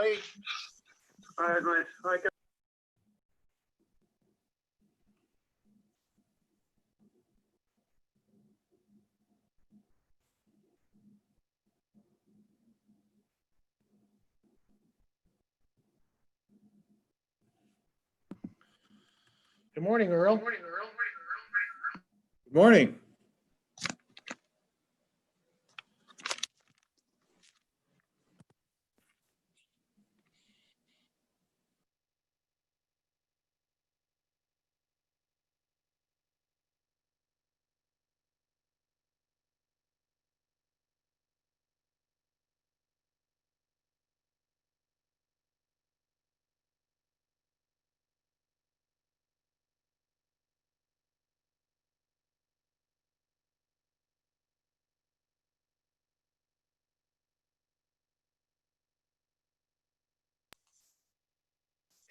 Good morning, Earl. Good morning.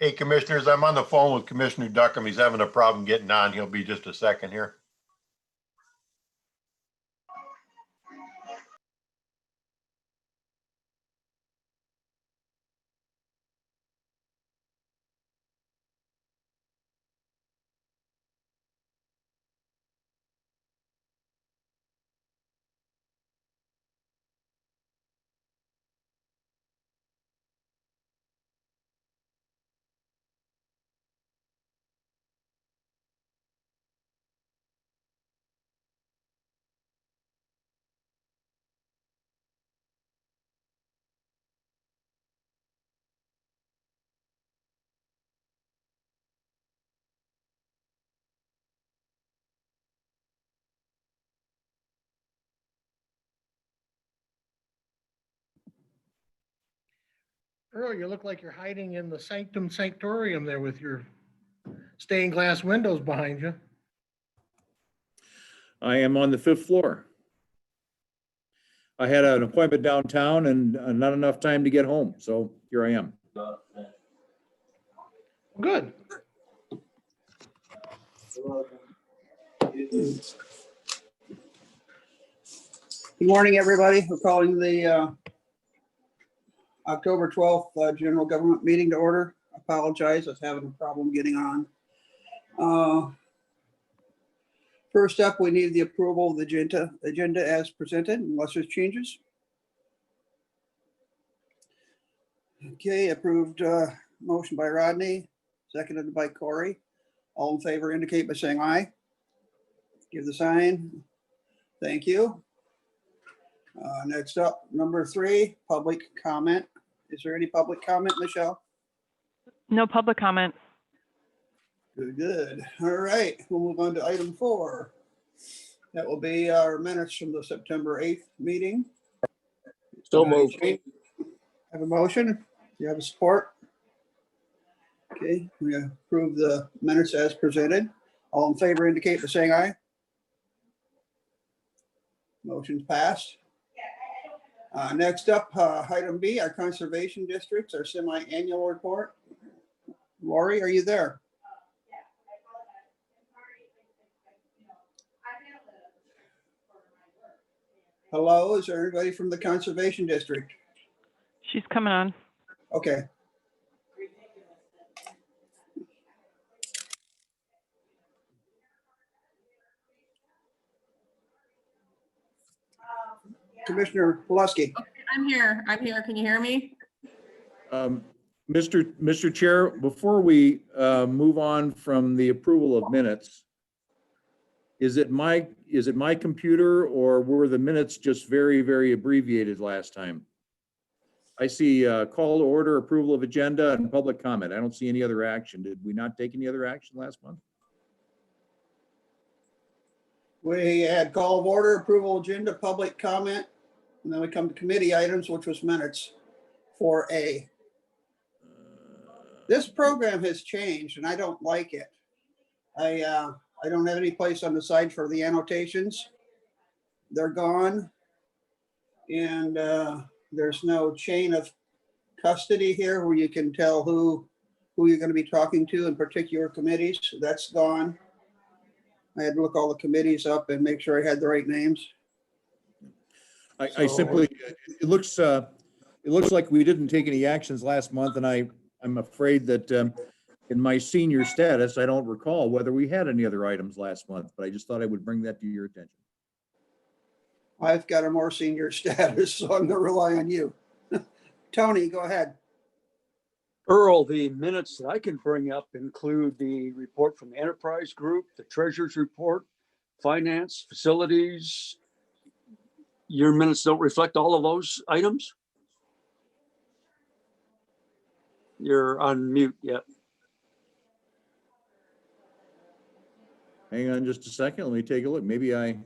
Hey, commissioners, I'm on the phone with Commissioner Duckham. He's having a problem getting on. He'll be just a second here. Earl, you look like you're hiding in the sanctum sanctorium there with your stained glass windows behind you. I am on the 5th floor. I had an appointment downtown and not enough time to get home, so here I am. Good. Good morning, everybody. We're calling the October 12th general government meeting to order. Apologize, I was having a problem getting on. First up, we need the approval of the agenda as presented, unless there's changes. Okay, approved motion by Rodney, seconded by Corey. All in favor indicate by saying aye. Give the sign. Thank you. Next up, number 3, public comment. Is there any public comment, Michelle? No public comment. Good, good. All right, we'll move on to item 4. That will be our minutes from the September 8th meeting. So moved. Have a motion? Do you have a support? Okay, we approve the minutes as presented. All in favor indicate by saying aye. Motion's passed. Next up, item B, our conservation districts, our semi-annual report. Lori, are you there? Hello, is there anybody from the conservation district? She's coming on. Okay. Commissioner Pulaski. I'm here. Can you hear me? Mr. Chair, before we move on from the approval of minutes, is it my computer or were the minutes just very, very abbreviated last time? I see call to order, approval of agenda, and public comment. I don't see any other action. Did we not take any other action last month? We had call of order, approval agenda, public comment, and then we come to committee items, which was minutes 4A. This program has changed and I don't like it. I don't have any place on the side for the annotations. They're gone. And there's no chain of custody here where you can tell who you're going to be talking to in particular committees. That's gone. I had to look all the committees up and make sure I had the right names. I simply, it looks it looks like we didn't take any actions last month, and I'm afraid that in my senior status, I don't recall whether we had any other items last month, but I just thought I would bring that to your attention. I've got a more senior status, so I'm gonna rely on you. Tony, go ahead. Earl, the minutes that I can bring up include the report from the enterprise group, the treasurer's report, finance, facilities. Your minutes don't reflect all of those items? You're on mute yet. Hang on just a second. Let me take a look. Maybe I,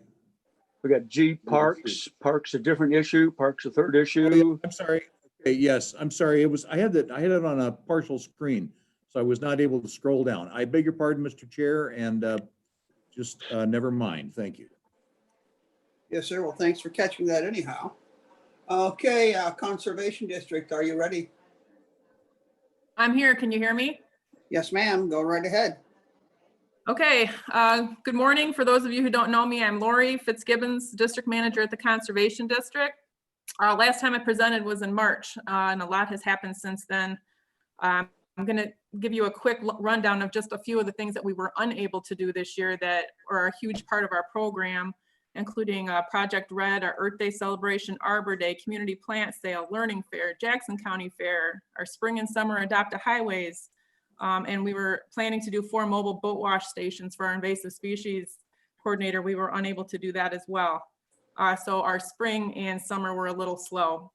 We got G Parks, Parks a different issue, Parks a third issue. I'm sorry. Okay, yes, I'm sorry. I had it on a partial screen, so I was not able to scroll down. I beg your pardon, Mr. Chair, and just never mind. Thank you. Yes, sir. Well, thanks for catching that anyhow. Okay, Conservation District, are you ready? I'm here. Can you hear me? Yes, ma'am. Go right ahead. Okay, good morning. For those of you who don't know me, I'm Lori Fitzgibbons, District Manager at the Conservation District. Last time I presented was in March, and a lot has happened since then. I'm going to give you a quick rundown of just a few of the things that we were unable to do this year that are a huge part of our program, including Project Red, our Earth Day celebration, Arbor Day, Community Plant Sale, Learning Fair, Jackson County Fair, our Spring and Summer Adopt a Highways, and we were planning to do 4 mobile boat wash stations for our invasive species coordinator. We were unable to do that as well. So our spring and summer were a little slow.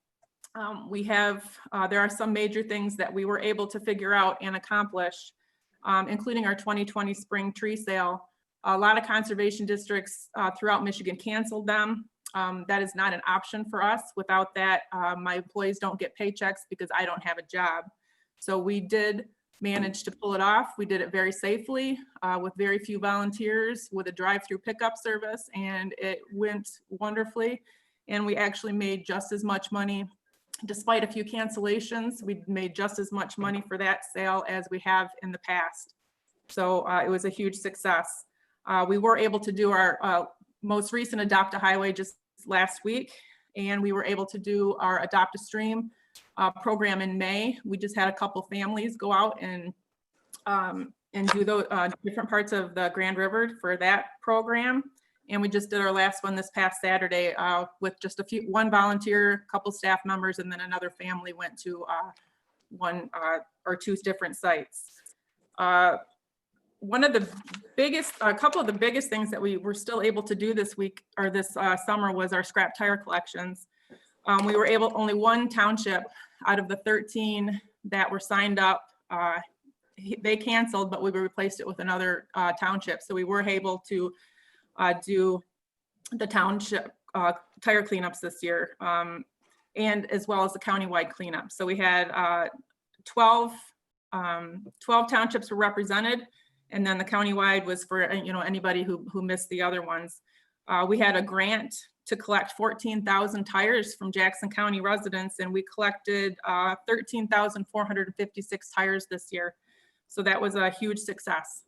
There are some major things that we were able to figure out and accomplish, including our 2020 spring tree sale. A lot of conservation districts throughout Michigan canceled them. That is not an option for us. Without that, my employees don't get paychecks because I don't have a job. So we did manage to pull it off. We did it very safely with very few volunteers with a drive-through pickup service, and it went wonderfully. And we actually made just as much money. Despite a few cancellations, we made just as much money for that sale as we have in the past. So it was a huge success. We were able to do our most recent Adopt a Highway just last week, and we were able to do our Adopt a Stream program in May. We just had a couple families go out and do the different parts of the Grand River for that program. And we just did our last one this past Saturday with just one volunteer, a couple staff members, and then another family went to one or two different sites. One of the biggest, a couple of the biggest things that we were still able to do this week or this summer was our scrap tire collections. We were able, only one township out of the 13 that were signed up, they canceled, but we replaced it with another township. So we were able to do the township tire cleanups this year, and as well as the countywide cleanup. So we had 12 townships were represented, and then the countywide was for anybody who missed the other ones. We had a grant to collect 14,000 tires from Jackson County residents, and we collected 13,456 tires this year. So that was a huge success.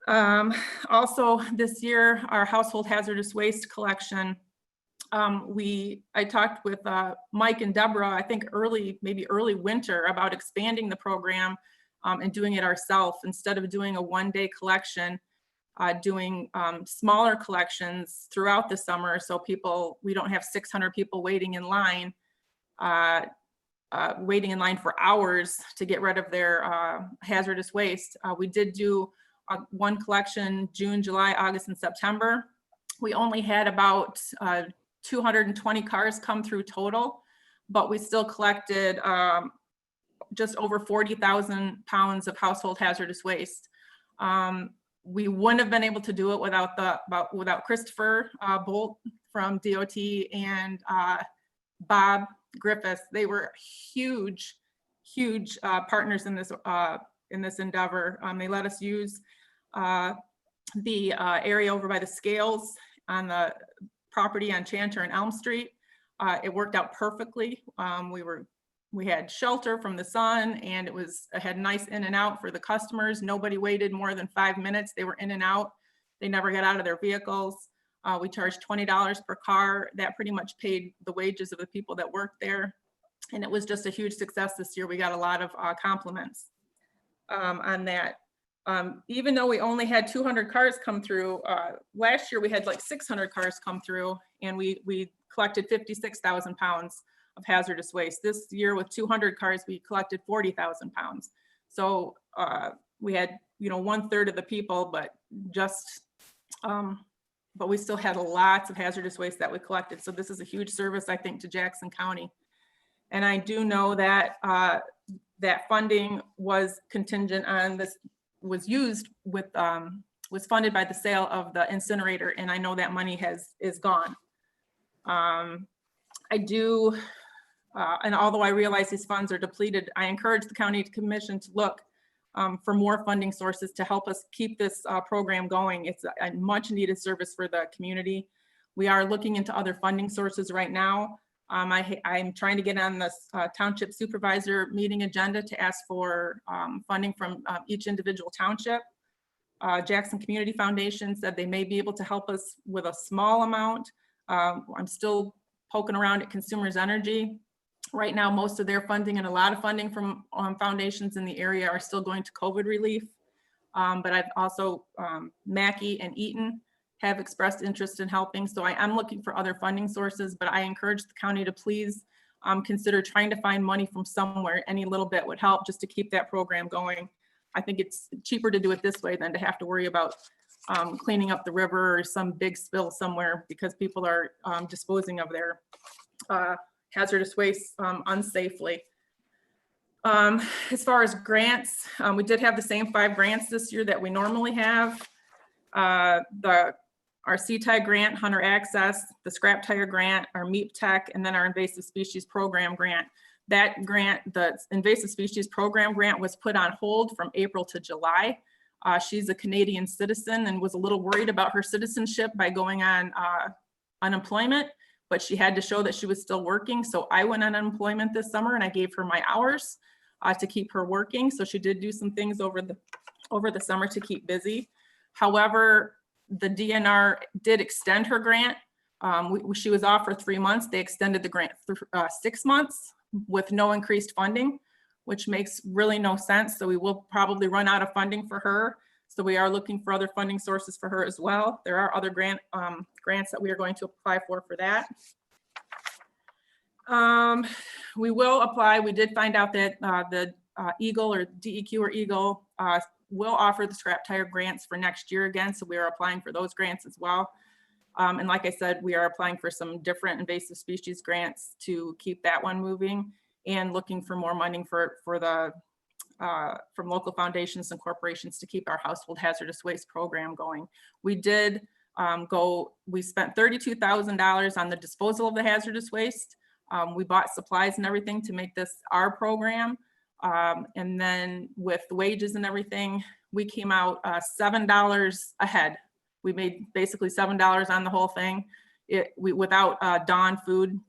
Also this year, our household hazardous waste collection, I talked with Mike and Deborah, I think maybe early winter, about expanding the program and doing it ourselves instead of doing a one-day collection, doing smaller collections throughout the summer, so we don't have 600 people waiting in line for hours to get rid of their hazardous waste. We did do one collection June, July, August, and September. We only had about 220 cars come through total, but we still collected just over 40,000 pounds of household hazardous waste. We wouldn't have been able to do it without Christopher Bolt from DOT and Bob Griffiths. They were huge partners in this endeavor. They let us use the area over by the scales on the property on Chanter and Elm Street. It worked out perfectly. We had shelter from the sun, and it had nice in and out for the customers. Nobody waited more than 5 minutes. They were in and out. They never got out of their vehicles. We charged $20 per car. That pretty much paid the wages of the people that worked there. And it was just a huge success this year. We got a lot of compliments on that. Even though we only had 200 cars come through, last year we had like 600 cars come through, and we collected 56,000 pounds of hazardous waste. This year with 200 cars, we collected 40,000 pounds. So we had, 1/3 of the people, but but we still had lots of hazardous waste that we collected. So this is a huge service, I think, to Jackson County. And I do know that that funding was contingent on this, was used with, was funded by the sale of the incinerator. And I know that money is gone. I do, and although I realize these funds are depleted, I encourage the county commission to look for more funding sources to help us keep this program going. It's a much needed service for the community. We are looking into other funding sources right now. I'm trying to get on the township supervisor meeting agenda to ask for funding from each individual township. Jackson Community Foundation said they may be able to help us with a small amount. I'm still poking around at Consumers Energy. Right now, most of their funding and a lot of funding from foundations in the area are still going to COVID relief. But I've also, Mackey and Eaton have expressed interest in helping. So I'm looking for other funding sources, but I encourage the county to please consider trying to find money from somewhere. Any little bit would help just to keep that program going. I think it's cheaper to do it this way than to have to worry about cleaning up the river or some big spill somewhere because people are disposing of their hazardous waste unsafely. As far as grants, we did have the same 5 grants this year that we normally have. Our CTI grant, Hunter Access, the Scrap Tire grant, our MEEP Tech, and then our Invasive Species Program grant. That grant, the Invasive Species Program grant, was put on hold from April to July. She's a Canadian citizen and was a little worried about her citizenship by going on unemployment, but she had to show that she was still working. So I went on unemployment this summer and I gave her my hours to keep her working. So she did do some things over the summer to keep busy. However, the DNR did extend her grant. She was off for 3 months. They extended the grant for 6 months with no increased funding, which makes really no sense. So we will probably run out of funding for her. So we are looking for other funding sources for her as well. There are other grants that we are going to apply for that. We will apply. We did find out that the Eagle or DEQ or Eagle will offer the Scrap Tire grants for next year again. So we are applying for those grants as well. And like I said, we are applying for some different invasive species grants to keep that one moving and looking for more money for the from local foundations and corporations to keep our household hazardous waste program going. We did we spent $32,000 on the disposal of the hazardous waste. We bought supplies and everything to make this our program. And then with wages and everything, we came out $7 ahead. We made basically $7 on the whole thing. Without Dawn Food,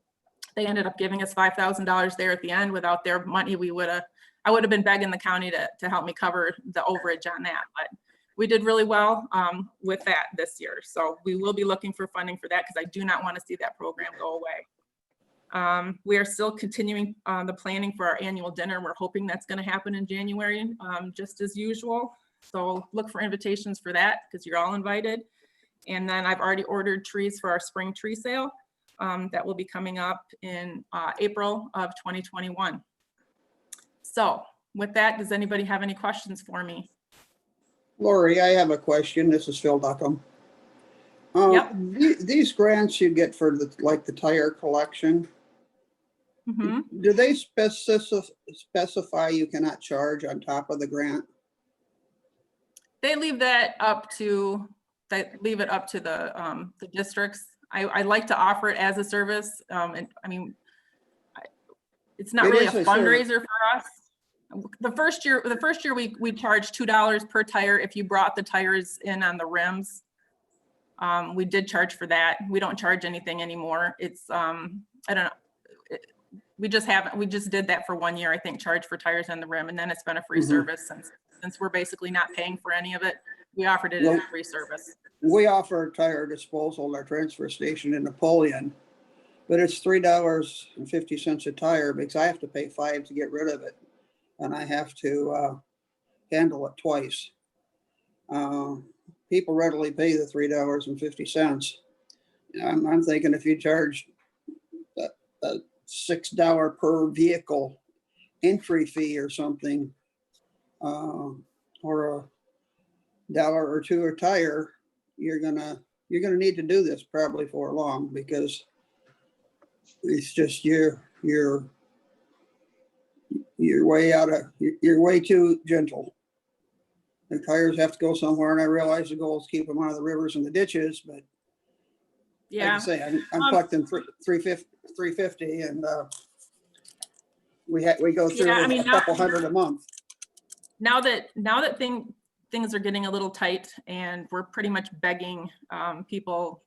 they ended up giving us $5,000 there at the end. Without their money, I would have been begging the county to help me cover the overage on that. But we did really well with that this year. So we will be looking for funding for that because I do not want to see that program go away. We are still continuing the planning for our annual dinner. We're hoping that's going to happen in January, just as usual. So look for invitations for that because you're all invited. And then I've already ordered trees for our spring tree sale that will be coming up in April of 2021. So with that, does anybody have any questions for me? Lori, I have a question. This is Phil Duckham. Yep. These grants you get for the tire collection, Mm-hmm. do they specify you cannot charge on top of the grant? They leave it up to the districts. I like to offer it as a service. And I mean, it's not really a fundraiser for us. The first year we charged $2 per tire if you brought the tires in on the rims. We did charge for that. We don't charge anything anymore. It's I don't know. We just did that for 1 year, I think, charge for tires on the rim, and then it's been a free service since we're basically not paying for any of it. We offered it as a free service. We offer tire disposal at our transfer station in Napoleon. But it's $3.50 a tire because I have to pay $5 to get rid of it. And I have to handle it twice. People readily pay the $3.50. I'm thinking if you charge a $6 per vehicle entry fee or something, or a dollar or two a tire, you're gonna need to do this probably for long, because it's just you're way too gentle. The tires have to go somewhere, and I realize the goal is keep them out of the rivers and the ditches, but like Yeah. I say, I'm collecting $350, and we go through Yeah, I mean, a couple hundred a month. Now that things are getting a little tight and we're pretty much begging people,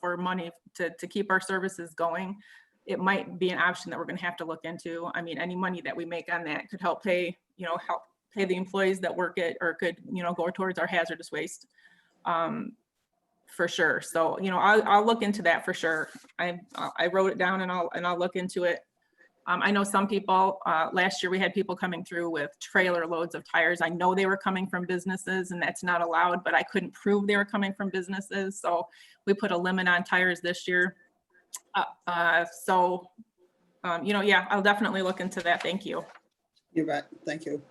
for money to keep our services going, it might be an option that we're going to have to look into. I mean, any money that we make on that could help pay the employees that work it, or could, go towards our hazardous waste, for sure. So, I'll look into that for sure. I wrote it down, and I'll look into it. I know some people, last year we had people coming through with trailer loads of tires. I know they were coming from businesses, and that's not allowed, but I couldn't prove they were coming from businesses. So we put a limit on tires this year. Yeah, I'll definitely look into that. Thank you. You bet. Thank you.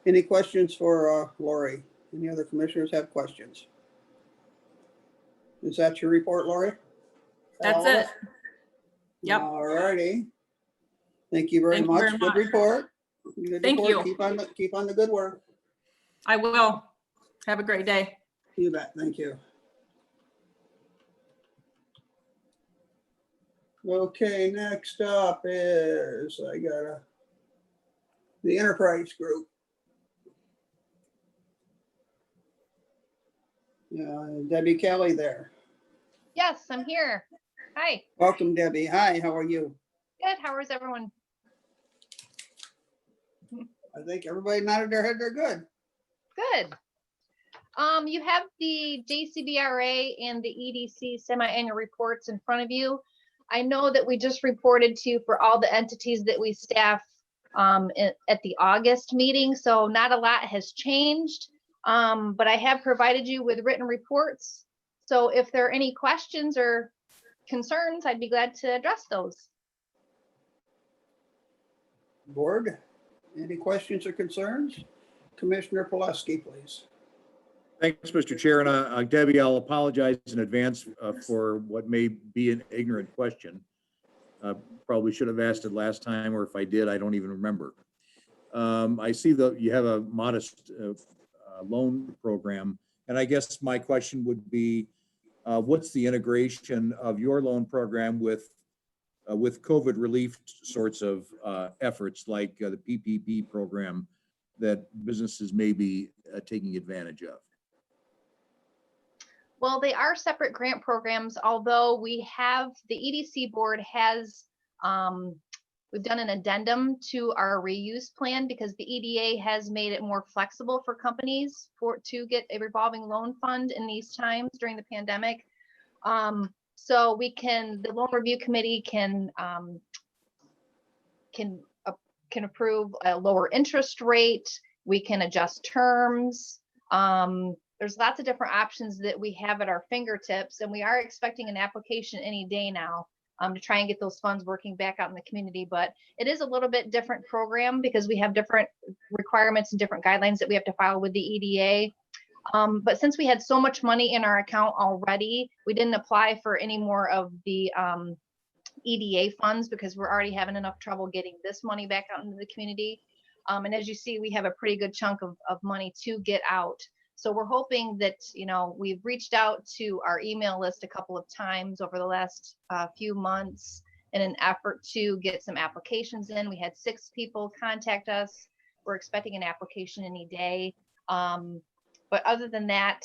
Any questions for Lori? Any other commissioners have questions? Is that your report, Lori? That's it. Yep. All righty. Thank you very Thank you much. very Good much. report. Good Thank report. you. Keep on the good work. I will. Have a great day. You bet. Thank you. Okay, next up is the Enterprise Group. Debbie Kelly there. Yes, I'm here. Hi, Welcome, Debbie. Hi, how are you? good. How is everyone? I think everybody nodded their head. They're good. Good. You have the JCBRA and the EDC semi-annual reports in front of you. I know that we just reported to you for all the entities that we staff at the August meeting, so not a lot has changed. But I have provided you with written reports. So if there are any questions or concerns, I'd be glad to address those. Board, any questions or concerns? Commissioner Pulaski, please. Thanks, Mr. Chair. And Debbie, I'll apologize in advance for what may be an ignorant question. Probably should have asked it last time, or if I did, I don't even remember. I see that you have a modest loan program. And I guess my question would be, what's the integration of your loan program with COVID relief sorts of efforts like the PPP program that businesses may be taking advantage of? Well, they are separate grant programs, although we have, the EDC board has, we've done an addendum to our reuse plan because the EDA has made it more flexible for companies to get a revolving loan fund in these times during the pandemic. So the loan review committee can approve a lower interest rate. We can adjust terms. There's lots of different options that we have at our fingertips, and we are expecting an application any day now to try and get those funds working back out in the community. But it is a little bit different program because we have different requirements and different guidelines that we have to file with the EDA. But since we had so much money in our account already, we didn't apply for any more of the EDA funds because we're already having enough trouble getting this money back out into the community. And as you see, we have a pretty good chunk of money to get out. So we're hoping that, we've reached out to our email list a couple of times over the last few months in an effort to get some applications in. We had 6 people contact us. We're expecting an application any day. But other than that,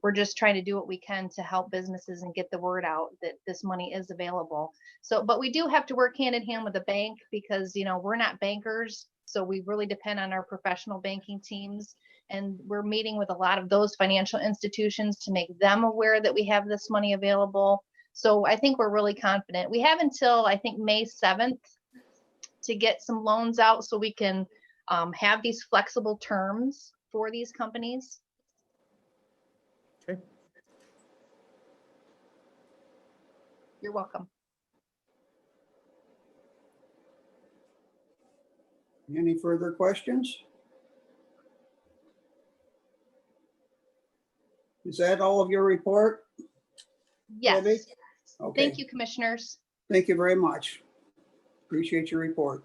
we're just trying to do what we can to help businesses and get the word out that this money is available. So, but we do have to work hand in hand with the bank because, we're not bankers. So we really depend on our professional banking teams. And we're meeting with a lot of those financial institutions to make them aware that we have this money available. So I think we're really confident. We have until, I think, May 7th to get some loans out so we can have these flexible terms for these companies. Okay. You're welcome. Any further questions? Is that all of your report? Yes. Debbie? Okay. Thank you, commissioners. Thank you very much. Appreciate your report.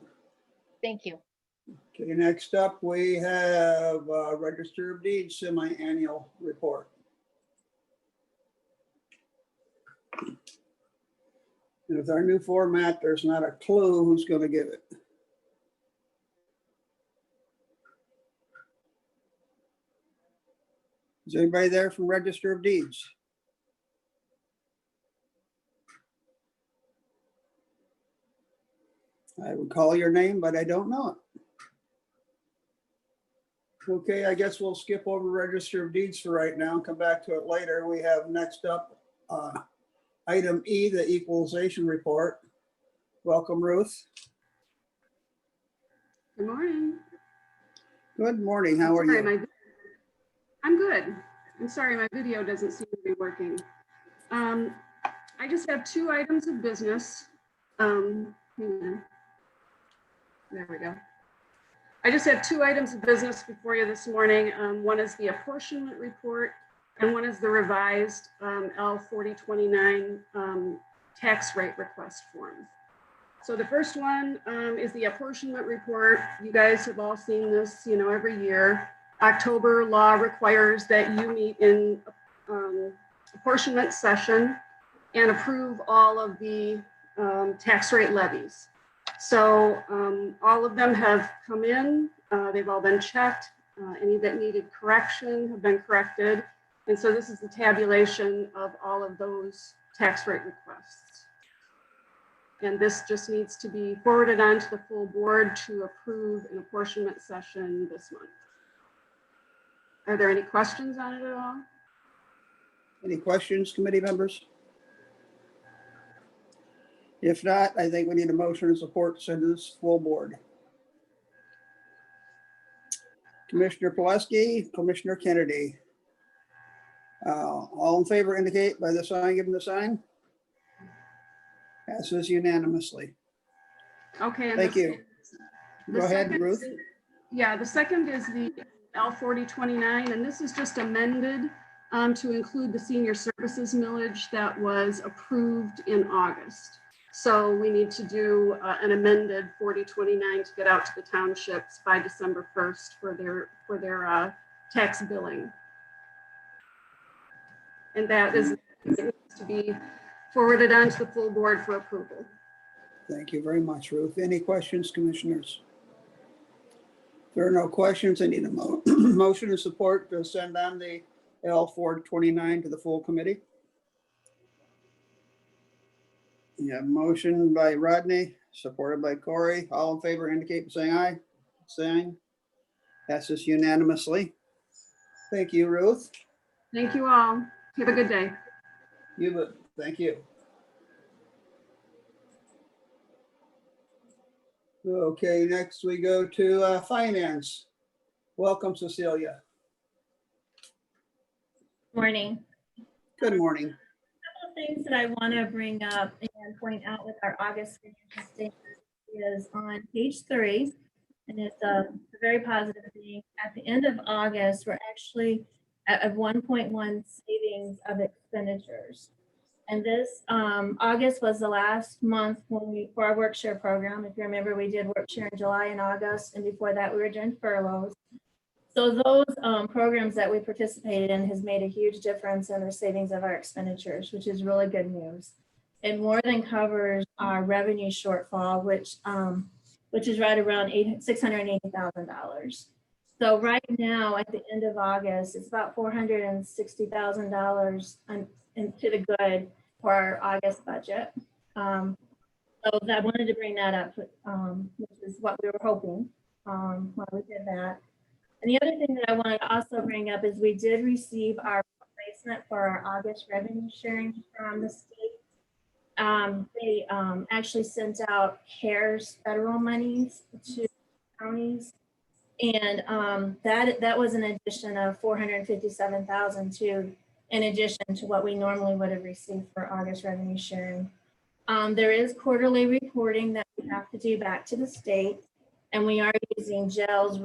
Thank you. Okay, next up, we have Register of Deeds semi-annual report. And with our new format, there's not a clue who's going to give it. Is anybody there from Register of Deeds? I would call your name, but I don't know it. Okay, I guess we'll skip over Register of Deeds for right now and come back to it later. We have next up item E, the equalization report. Welcome, Ruth. Good morning. Good morning. How are Sorry, you? I'm good. I'm sorry, my video doesn't seem to be working. I just have 2 items of business. Hang on. There we go. I just have 2 items of business before you this morning. One is the apportionment report and one is the revised L4029 tax rate request form. So the first one is the apportionment report. You guys have all seen this, every year. October law requires that you meet in apportionment session and approve all of the tax rate levies. So all of them have come in. They've all been checked. Any that needed correction have been corrected. And so this is the tabulation of all of those tax rate requests. And this just needs to be forwarded on to the full board to approve an apportionment session this month. Are there any questions on it at all? Any questions, committee members? If not, I think we need a motion of support to send to this full board. Commissioner Pileski, Commissioner Kennedy. All in favor indicate by the sign, give them the sign. Passes unanimously. Okay. And Thank you. the Go ahead, second- Ruth. Yeah, the second is the L4029, and this is just amended to include the senior services millage that was approved in August. So we need to do an amended 4029 to get out to the townships by December 1st for their tax billing. And that is it needs to be forwarded on to the full board for approval. Thank you very much, Ruth. Any questions, commissioners? If there are no questions, I need a motion of support to send on the L429 to the full committee. You have a motion by Rodney, supported by Corey. All in favor indicate by saying aye. Saying passes unanimously. Thank you, Ruth. Thank you all. Have a good day. You bet. Thank you. Okay, next we go to finance. Welcome, Cecilia. Morning. Good morning. Couple of things that I want to bring up and point out with our August financial statement is on page 3, and it's a very positive thing. At the end of August, we're actually at a 1.1 savings of expenditures. And this August was the last month for our work share program. If you remember, we did work share in July and August, and before that we were doing furloughs. So those programs that we participated in has made a huge difference in the savings of our expenditures, which is really good news. It more than covers our revenue shortfall, which is right around $680,000. So right now, at the end of August, it's about $460,000 to the good for our August budget. So I wanted to bring that up, which is what we were hoping when we did that. And the other thing that I wanted to also bring up is we did receive our replacement for our August revenue sharing from the state. They actually sent out CARES federal monies to counties. And that was an addition of 457,000 to, in addition to what we normally would have received for August revenue sharing. There is quarterly reporting that we have to do back to the state, and we are using jail's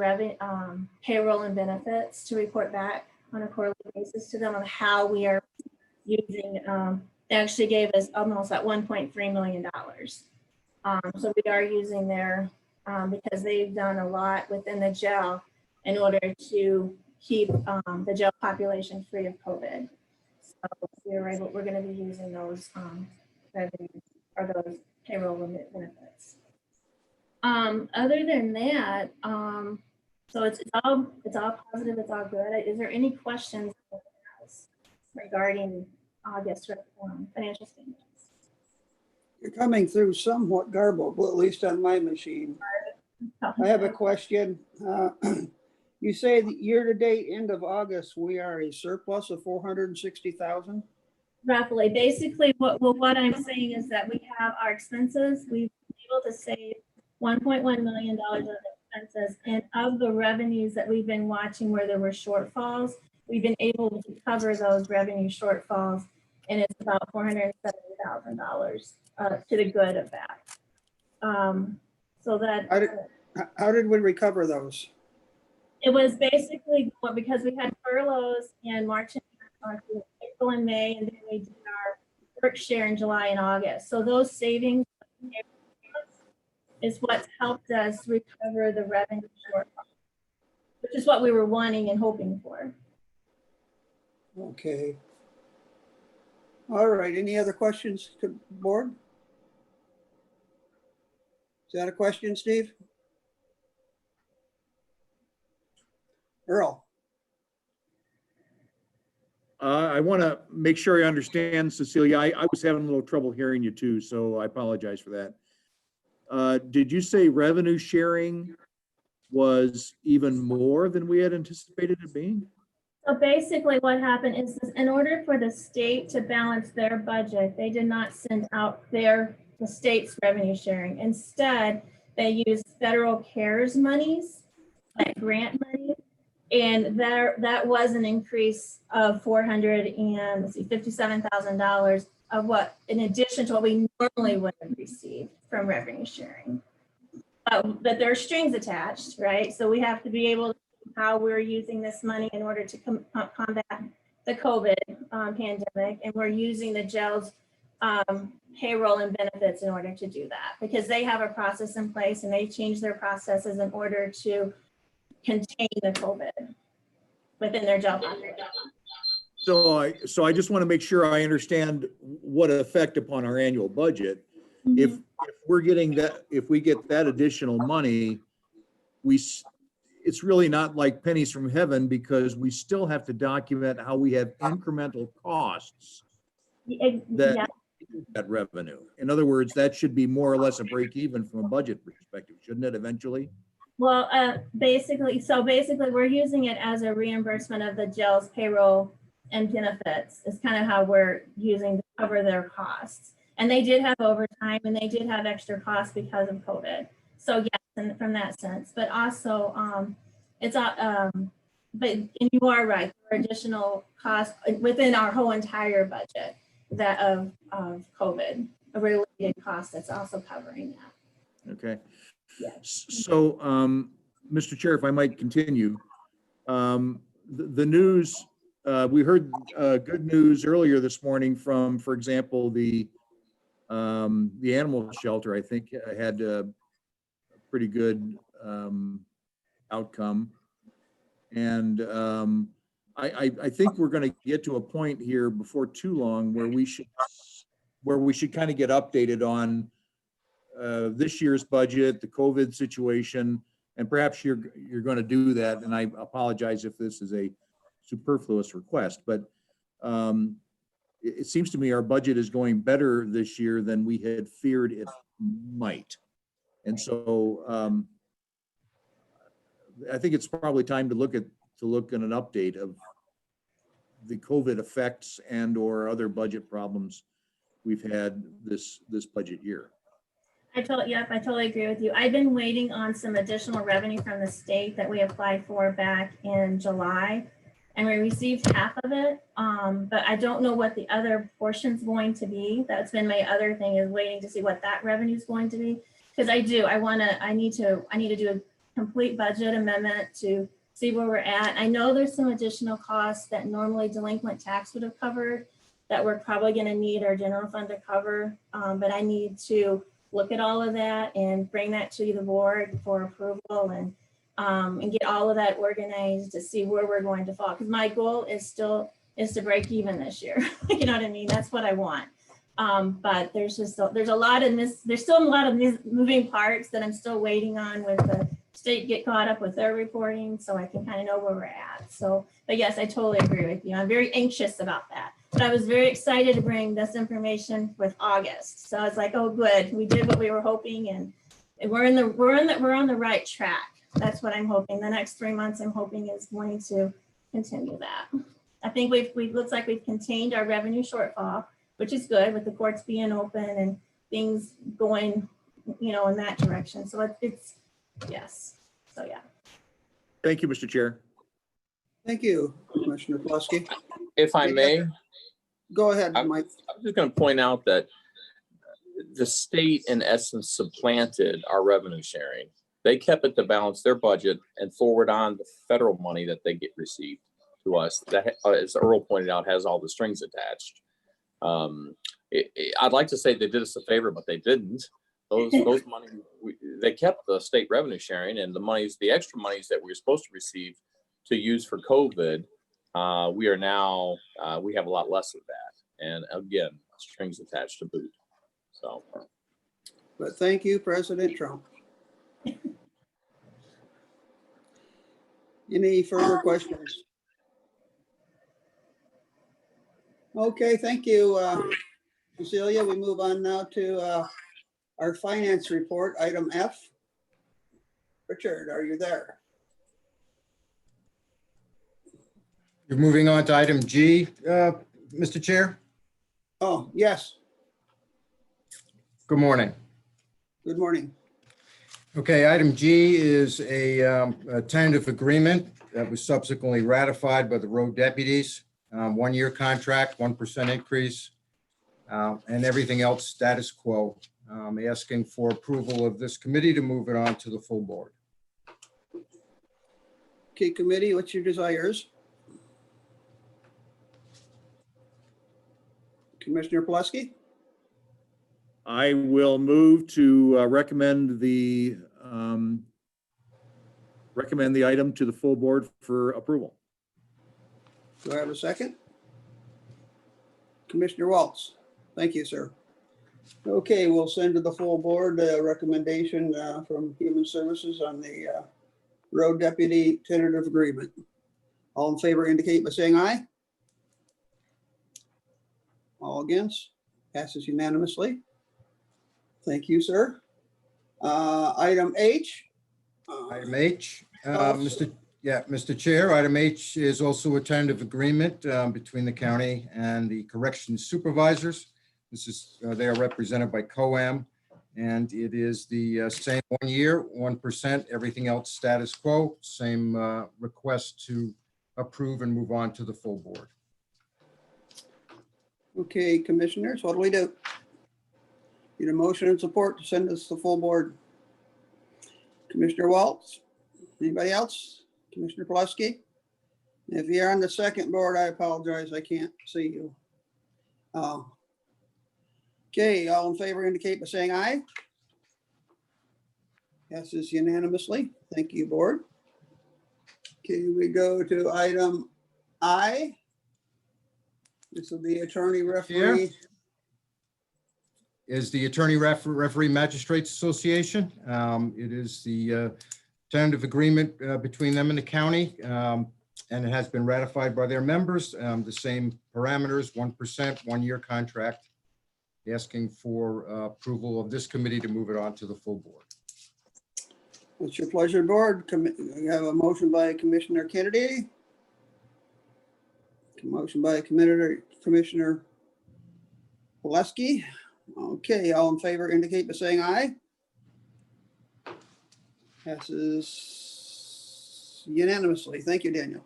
payroll and benefits to report back on a quarterly basis to them on how we are using. They actually gave us almost at $1.3 million. So we are using their, because they've done a lot within the jail in order to keep the jail population free of COVID. So we're going to be using those revenues or those payroll and benefits. Other than that, so it's all positive, it's all good. Is there any questions regarding August financial statements? You're coming through somewhat garbled, well, at least on my machine. I have a question. You say the year-to-date end of August, we are a surplus of 460,000? Roughly. Basically, what I'm saying is that we have our expenses. We've been able to save $1.1 million of expenses. And of the revenues that we've been watching where there were shortfalls, we've been able to cover those revenue shortfalls. And it's about $470,000 to the good of that. So that How did we recover those? it was basically because we had furloughs in March and April and May, and then we did our work share in July and August. So those savings is what's helped us recover the revenue shortfall, which is what we were wanting and hoping for. Okay. All right, any other questions to board? Is that a question, Steve? Earl? I want to make sure I understand, Cecilia. I was having a little trouble hearing you too, so I apologize for that. Did you say revenue sharing was even more than we had anticipated it being? So basically what happened is in order for the state to balance their budget, they did not send out the state's revenue sharing. Instead, they used federal CARES monies, like grant money. And that was an increase of $457,000 of what, in addition to what we normally would have received from revenue sharing. But there are strings attached, right? So we have to be able to how we're using this money in order to combat the COVID pandemic. And we're using the jail's payroll and benefits in order to do that, because they have a process in place and they change their processes in order to contain the COVID within their jail population. So I just want to make sure I understand what effect upon our annual budget. If we're getting that, if we get that additional money, it's really not like pennies from heaven, because we still have to document how we have incremental costs that revenue. In other words, that should be more or less a break even from a budget perspective, shouldn't it eventually? Well, basically we're using it as a reimbursement of the jail's payroll and benefits. It's kind of how we're using to cover their costs. And they did have overtime and they did have extra costs because of COVID. So yes, and from that sense, but also and you are right, there are additional costs within our whole entire budget that of COVID, a related cost that's also covering that. Okay. Yes. So, Mr. Chair, if I might continue, the news, we heard good news earlier this morning from, for example, the animal shelter, I think, had a pretty good outcome. And I think we're going to get to a point here before too long where we should kind of get updated on this year's budget, the COVID situation, and perhaps you're going to do that. And I apologize if this is a superfluous request, but it seems to me our budget is going better this year than we had feared it might. And so I think it's probably time to look at an update of the COVID effects and or other budget problems we've had this budget year. I totally agree with you. I've been waiting on some additional revenue from the state that we applied for back in July. And we received half of it, but I don't know what the other portion's going to be. That's been my other thing, is waiting to see what that revenue is going to be. Because I need to do a complete budget amendment to see where we're at. I know there's some additional costs that normally delinquent tax would have covered that we're probably gonna need our general fund to cover. But I need to look at all of that and bring that to the board for approval and get all of that organized to see where we're going to fall. Because my goal is to break even this year. You know what I mean? That's what I want. But there's a lot in this, there's still a lot of these moving parts that I'm still waiting on with the state get caught up with their reporting so I can kind of know where we're at. So, but yes, I totally agree with you. I'm very anxious about that. But I was very excited to bring this information with August. So I was like, oh, good, we did what we were hoping, and we're on the right track. That's what I'm hoping. The next 3 months, I'm hoping, is going to continue that. I think we've looks like we've contained our revenue shortfall, which is good, with the courts being open and things going, in that direction. So it's yes. So yeah. Thank you, Mr. Chair. Thank you, Commissioner Pulaski. If I may, Go ahead, Mike. I'm just going to point out that the state, in essence, supplanted our revenue sharing. They kept it to balance their budget and forward on the federal money that they get received to us. That, as Earl pointed out, has all the strings attached. I'd like to say they did us a favor, but they didn't. Those money, they kept the state revenue sharing, and the extra monies that we were supposed to receive to use for COVID, we have a lot less of that. And again, strings attached to boot. So. But thank you, President Trump. Any further questions? Okay, thank you, Cecilia. We move on now to our finance report, item F. Richard, are you there? You're moving on to item G, Mr. Chair. Oh, yes. Good morning. Good morning. Okay, item G is a tentative agreement that was subsequently ratified by the road deputies. 1-year contract, 1% increase, and everything else status quo. Asking for approval of this committee to move it on to the full board. Okay, committee, what's your desires? Commissioner Pulaski? I will move to recommend the item to the full board for approval. Do I have a second? Commissioner Waltz? Thank you, sir. Okay, we'll send to the full board a recommendation from Human Services on the road deputy tentative agreement. All in favor indicate by saying aye. All against? Passes unanimously. Thank you, sir. Item H. Item H, Mr. Chair, item H is also a tentative agreement between the county and the corrections supervisors. This is, they are represented by COAM, and it is the same 1 year, 1%, everything else status quo, same request to approve and move on to the full board. Okay, commissioners, what do we do? Need a motion and support to send this to the full board. Commissioner Waltz, anybody else? Commissioner Pulaski? If you're on the second board, I apologize, I can't see you. Okay, all in favor indicate by saying aye. Passes unanimously. Thank you, board. Okay, we go to item I. This will be attorney referee. Is the Attorney Referee Magistrates Association. It is the tentative agreement between them and the county, and it has been ratified by their members. The same parameters, 1%, 1-year contract. Asking for approval of this committee to move it on to the full board. What's your pleasure, board? We have a motion by Commissioner Kennedy. Motion by Commissioner Valesky. Okay, all in favor indicate by saying aye. Passes unanimously. Thank you, Daniel.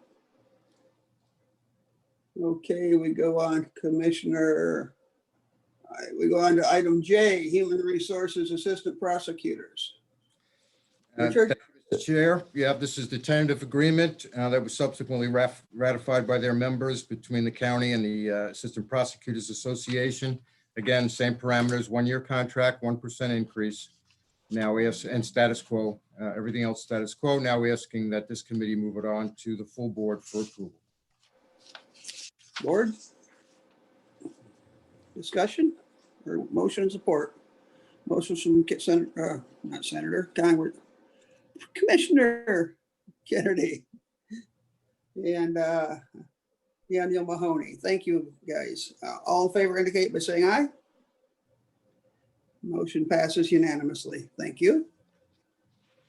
Okay, we go on Commissioner. All right, we go on to item J, Human Resources Assistant Prosecutors. Richard? Thank you, Mr. Chair, yeah, this is the tentative agreement that was subsequently ratified by their members between the county and the Assistant Prosecutors Association. Again, same parameters, 1-year contract, 1% increase. Now we have, and status quo, everything else status quo. Now we're asking that this committee move it on to the full board for approval. Board? Discussion or motion and support? Motion from not Senator, Congress, Commissioner Kennedy and Daniel Mahoney. Thank you, guys. All in favor indicate by saying aye. Motion passes unanimously. Thank you.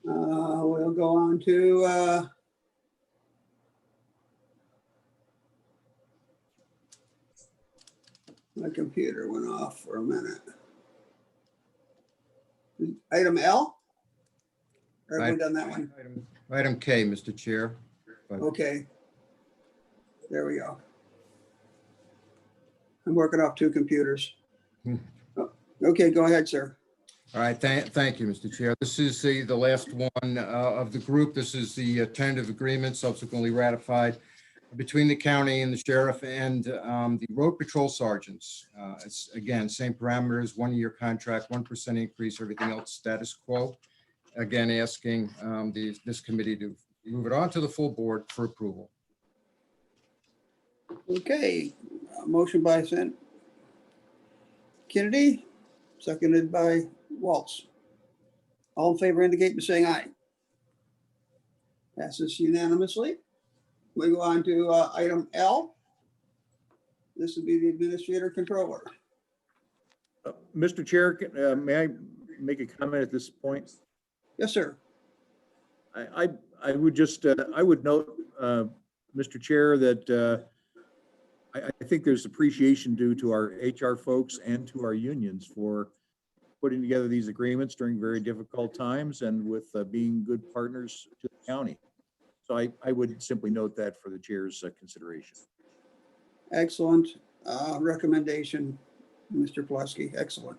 We'll go on to my computer went off for a minute. Item L? Or have we done that one? Item K, Mr. Chair. Okay. There we go. I'm working off 2 computers. Okay, go ahead, sir. All right, thank you, Mr. Chair. This is the last one of the group. This is the tentative agreement subsequently ratified between the county and the sheriff and the road patrol sergeants. It's again, same parameters, 1-year contract, 1% increase, everything else status quo. Again, asking this committee to move it on to the full board for approval. Okay, motion by Kennedy, seconded by Waltz. All in favor indicate by saying aye. Passes unanimously. We go on to item L. This would be the administrator controller. Mr. Chair, may I make a comment at this point? Yes, sir. I would just, I would note, Mr. Chair, that I think there's appreciation due to our HR folks and to our unions for putting together these agreements during very difficult times and with being good partners to the county. So I would simply note that for the chair's consideration. Excellent recommendation, Mr. Pulaski. Excellent.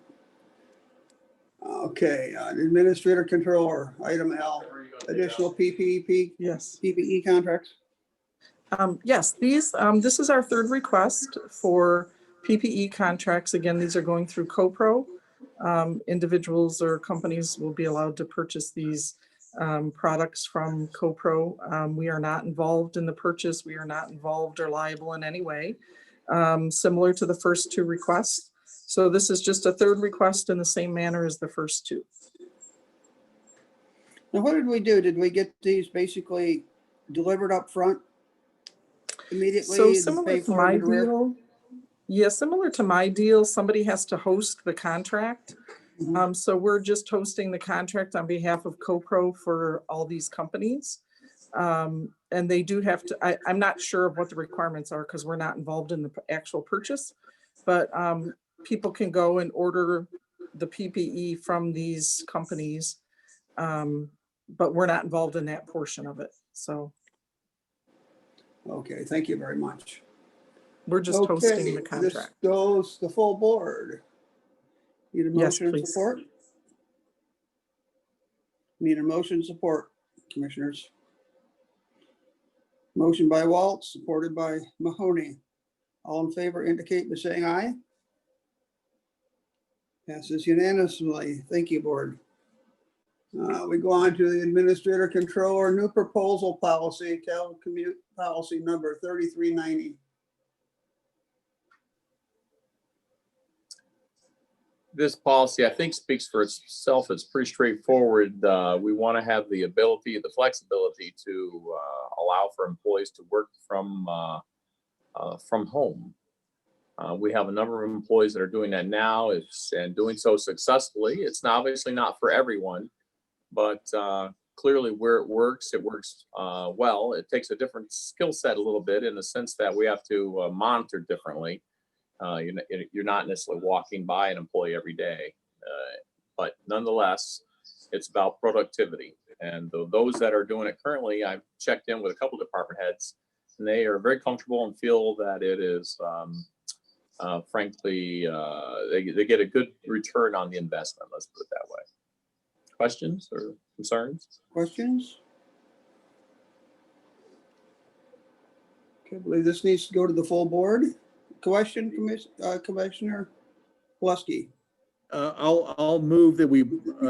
Okay, administrator controller, item L, additional PPE contracts. Yes, this is our third request for PPE contracts. Again, these are going through CoPro. Individuals or companies will be allowed to purchase these products from CoPro. We are not involved in the purchase. We are not involved or liable in any way, similar to the first 2 requests. So this is just a third request in the same manner as the first 2. Now, what did we do? Did we get these basically delivered up front immediately? So similar to my deal, yeah, similar to my deal, somebody has to host the contract. So we're just hosting the contract on behalf of CoPro for all these companies. And they do have to, I'm not sure of what the requirements are because we're not involved in the actual purchase, but people can go and order the PPE from these companies. But we're not involved in that portion of it. So. Okay, thank you very much. We're just hosting the contract. This goes the full board. Need a Yes, motion and please. support? Need a motion and support, commissioners. Motion by Waltz, supported by Mahoney. All in favor indicate by saying aye. Passes unanimously. Thank you, board. We go on to the administrator controller, new proposal policy, telecommute policy number 3390. This policy, I think, speaks for itself. It's pretty straightforward. We want to have the ability, the flexibility to allow for employees to work from home. We have a number of employees that are doing that now, and doing so successfully. It's obviously not for everyone, but clearly where it works well. It takes a different skill set a little bit in the sense that we have to monitor differently. You're not necessarily walking by an employee every day, but nonetheless, it's about productivity. And those that are doing it currently, I've checked in with a couple department heads, and they are very comfortable and feel that it is, frankly, they get a good return on the investment. Let's put it that way. Questions or concerns? Questions? Okay, I believe this needs to go to the full board. Question, Commissioner Pulaski. I'll move that we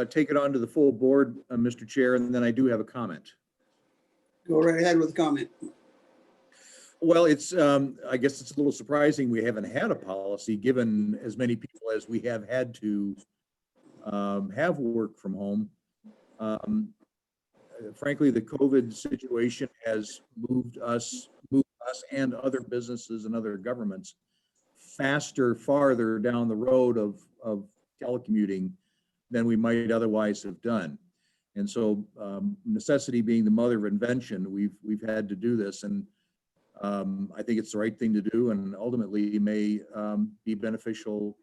take it on to the full board, Mr. Chair, and then I do have a comment. Go right ahead with the comment. Well, it's, I guess it's a little surprising we haven't had a policy, given as many people as we have had to have work from home. Frankly, the COVID situation has moved us and other businesses and other governments farther down the road of telecommuting than we might otherwise have done. And so necessity being the mother of invention, we've had to do this. And I think it's the right thing to do, and ultimately may be beneficial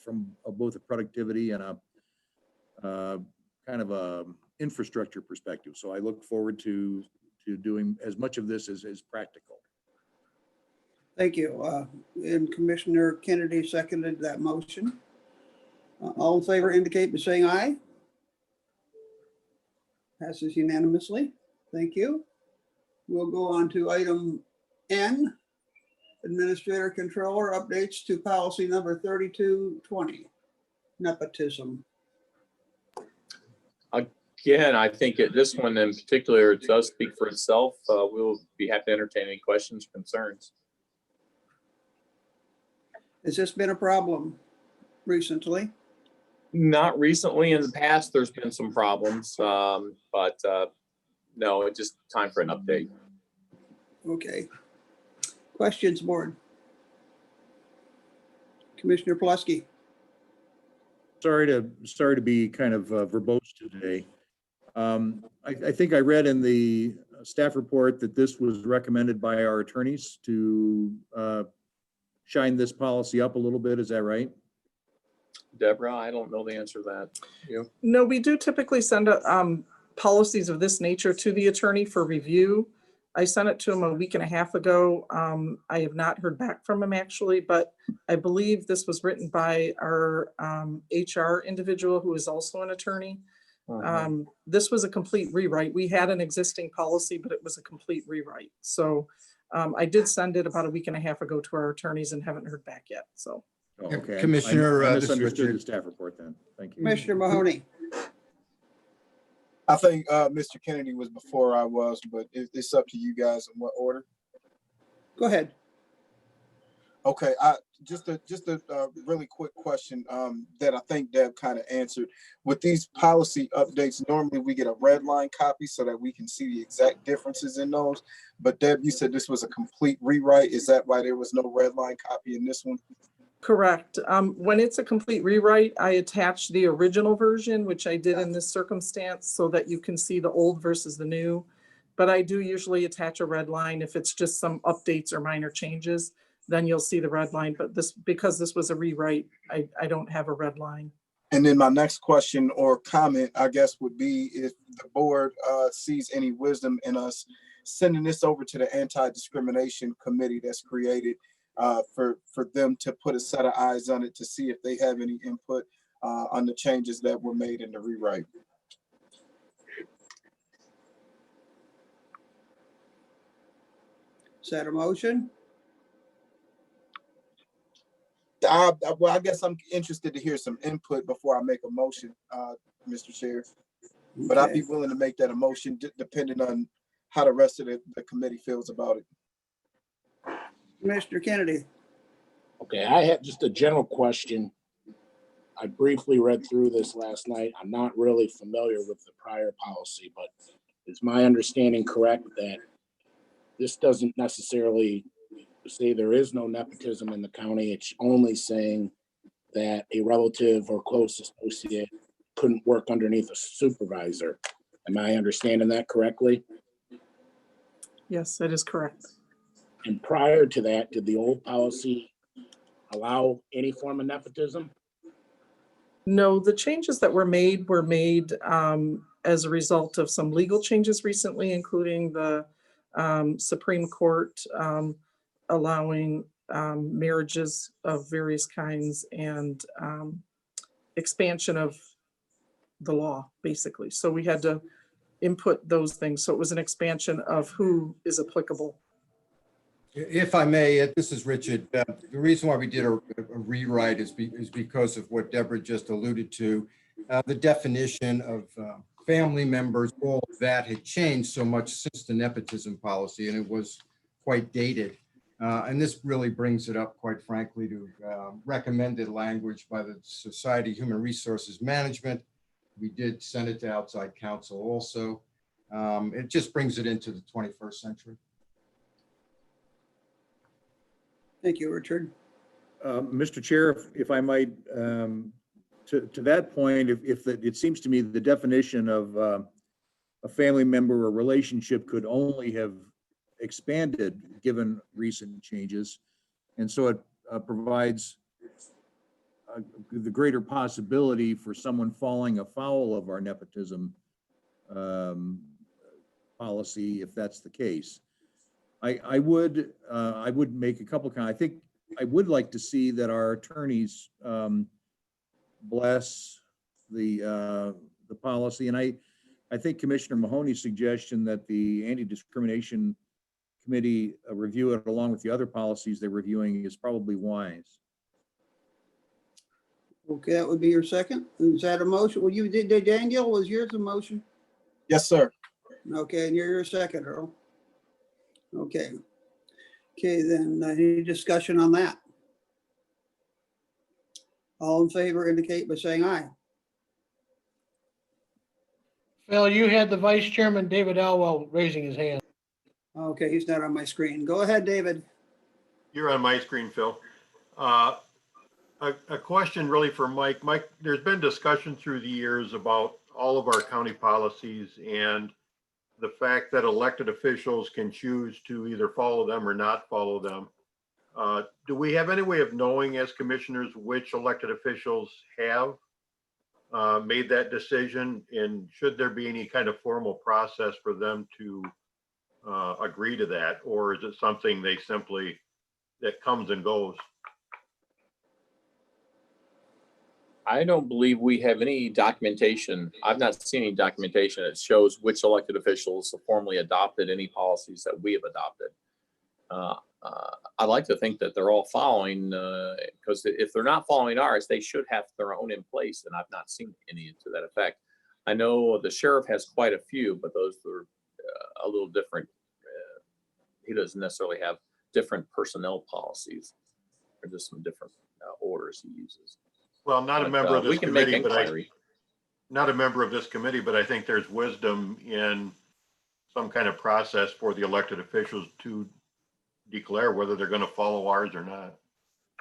from both a productivity and a kind of a infrastructure perspective. So I look forward to doing as much of this as is practical. Thank you. And Commissioner Kennedy seconded that motion. All in favor indicate by saying aye. Passes unanimously. Thank you. We'll go on to item N, Administrator Controller updates to policy number 3220, nepotism. Again, I think this one in particular does speak for itself. We'll be happy to entertain any questions or concerns. Has this been a problem recently? Not recently. In the past, there's been some problems, but no, it's just time for an update. Okay. Questions, board? Commissioner Pulaski. Sorry to be kind of verbose today. I think I read in the staff report that this was recommended by our attorneys to shine this policy up a little bit. Is that right? Deborah, I don't know the answer to that. You? No, we do typically send policies of this nature to the attorney for review. I sent it to him a week and a half ago. I have not heard back from him actually, but I believe this was written by our HR individual who is also an attorney. This was a complete rewrite. We had an existing policy, but it was a complete rewrite. So I did send it about a week and a half ago to our attorneys and haven't heard back yet. So. Oh, okay. Commissioner, I this is misunderstood Richard. the staff report then. Thank you. Commissioner Mahoney. I think Mr. Kennedy was before I was, but it's up to you guys in what order. Go ahead. Okay, just a really quick question that I think Deb kind of answered. With these policy updates, normally we get a red line copy so that we can see the exact differences in those. But Deb, you said this was a complete rewrite. Is that why there was no red line copy in this one? Correct. When it's a complete rewrite, I attach the original version, which I did in this circumstance, so that you can see the old versus the new. But I do usually attach a red line if it's just some updates or minor changes, then you'll see the red line. But because this was a rewrite, I don't have a red line. And then my next question or comment, I guess, would be if the board sees any wisdom in us sending this over to the anti-discrimination committee that's created for them to put a set of eyes on it to see if they have any input on the changes that were made in the rewrite. Is that a motion? Well, I guess I'm interested to hear some input before I make a motion, Mr. Chair. But I'd be willing to make that a motion depending on how the rest of the committee feels about it. Mr. Kennedy. Okay, I had just a general question. I briefly read through this last night. I'm not really familiar with the prior policy, but is my understanding correct that this doesn't necessarily say there is no nepotism in the county? It's only saying that a relative or close associate couldn't work underneath a supervisor. Am I understanding that correctly? Yes, that is correct. And prior to that, did the old policy allow any form of nepotism? No, the changes that were made as a result of some legal changes recently, including the Supreme Court allowing marriages of various kinds and expansion of the law, basically. So we had to input those things. So it was an expansion of who is applicable. If I may, this is Richard. The reason why we did a rewrite is because of what Deborah just alluded to. The definition of family members, all of that had changed so much since the nepotism policy, and it was quite dated. And this really brings it up, quite frankly, to recommended language by the Society of Human Resources Management. We did send it to outside counsel also. It just brings it into the 21st century. Thank you, Richard. Mr. Chair, if I might, to that point, it seems to me the definition of a family member or relationship could only have expanded given recent changes. And so it provides the greater possibility for someone falling afoul of our nepotism policy, if that's the case. I would make a couple I think I would like to see that our attorneys bless the policy, and I think Commissioner Mahoney's suggestion that the Anti-Discrimination Committee review it along with the other policies they're reviewing is probably wise. Okay, that would be your second. Is that a motion? Well, you did, Daniel, was yours a motion? Yes, sir. Okay, and you're your second, Earl. Okay. Okay, then any discussion on that? All in favor indicate by saying aye. Phil, you had the Vice Chairman, David Elwell, raising his hand. Okay, he's not on my screen. Go ahead, David. You're on my screen, Phil. A question really for Mike. Mike, there's been discussion through the years about all of our county policies and the fact that elected officials can choose to either follow them or not follow them. Do we have any way of knowing as commissioners which elected officials have made that decision? And should there be any kind of formal process for them to agree to that? Or is it something they simply, that comes and goes? I don't believe we have any documentation. I've not seen any documentation that shows which elected officials have formally adopted any policies that we have adopted. I'd like to think that they're all following, because if they're not following ours, they should have their own in place, and I've not seen any to that effect. I know the sheriff has quite a few, but those are a little different. He doesn't necessarily have different personnel policies, or just some different orders he uses. Well, not a member of this committee, but not a member of this committee, but I think there's wisdom in some kind of process for the elected officials to declare whether they're going to follow ours or not.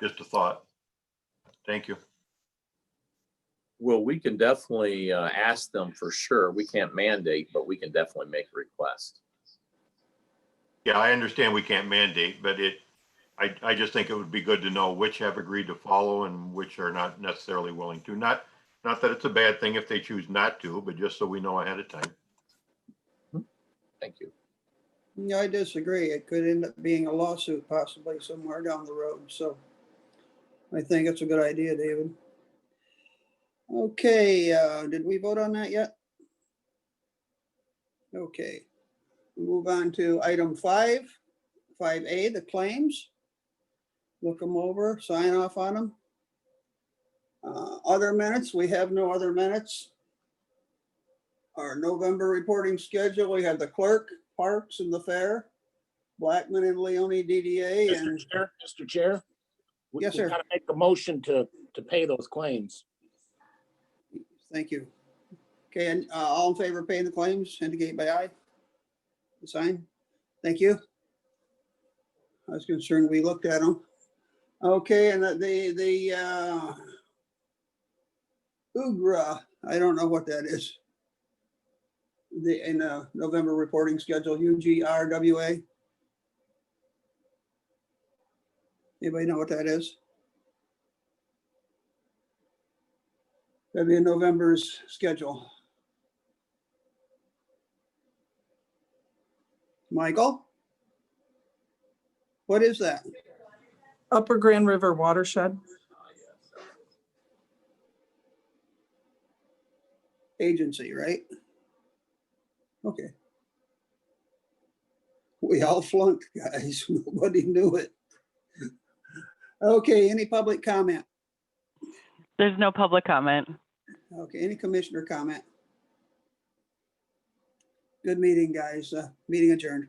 Just a thought. Thank you. Well, we can definitely ask them for sure. We can't mandate, but we can definitely make a request. Yeah, I understand we can't mandate, but I just think it would be good to know which have agreed to follow and which are not necessarily willing to. Not that it's a bad thing if they choose not to, but just so we know ahead of time. Thank you. Yeah, I disagree. It could end up being a lawsuit possibly somewhere down the road. So I think it's a good idea, David. Okay, did we vote on that yet? Okay, move on to item 5, 5A, the claims. Look them over, sign off on them. Other minutes, we have no other minutes. Our November reporting schedule, we have the clerk, Parks and the Fair, Blackman and Leone DDA. And Mr. Chair? Yes, sir. We gotta make the motion to pay those claims. Thank you. Okay, and all in favor of paying the claims, indicate by aye. Sign. Thank you. I was concerned we looked at them. Okay, and the UGRA, I don't know what that is. In the November reporting schedule, UGRWA. Anybody know what that is? That'd be in November's schedule. Michael? What is that? Upper Grand River Watershed. Agency, right? Okay. We all flunked, guys. Nobody knew it. Okay, any public comment? There's no public comment. Okay, any commissioner comment? Good meeting, guys. Meeting adjourned.